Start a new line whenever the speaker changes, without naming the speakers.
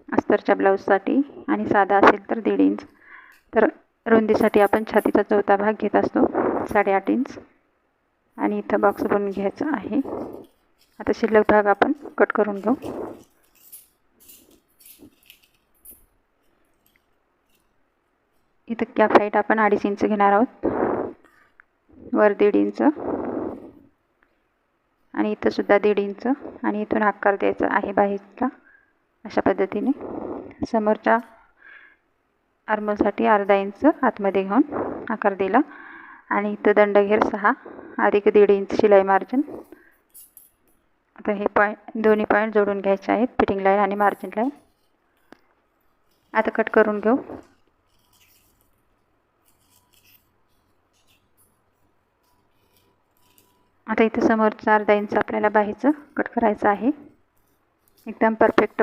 अस्तरच्या ब्लाऊजसाठी आणि साधा असेल तर 1.5 इंच. तर रुंदीसाठी आपण छातीचा चौथा भाग घेत असतो 8.5 इंच आणि इथं बॉक्स बनवून घ्यायचा आहे. आता शिल्लक भाग आपण कट करून घेऊ. इथं कॅप हाईट आपण 2.5 इंच घेणार आहोत, वर 1.5 इंच आणि इथं सुद्धा 1.5 इंच आणि इथून आकार द्यायचा आहे बाहेरचा. अशा पद्धतीने समोरच्या आर्मसाठी अर्धा इंच आतमध्ये घेऊन आकार दिला आणि इथं दंडघेर 6 अधिक 1.5 इंच शिलाई मार्जिन. आता हे दोन्ही पॉईंट जोडून घ्यायचे आहेत, फिटिंग लाईन आणि मार्जिन लाईन. आता कट करून घेऊ. आता इथे समोरचा अर्धा इंच आपल्याला बाहीचं कट करायचं आहे. एकदम परफेक्ट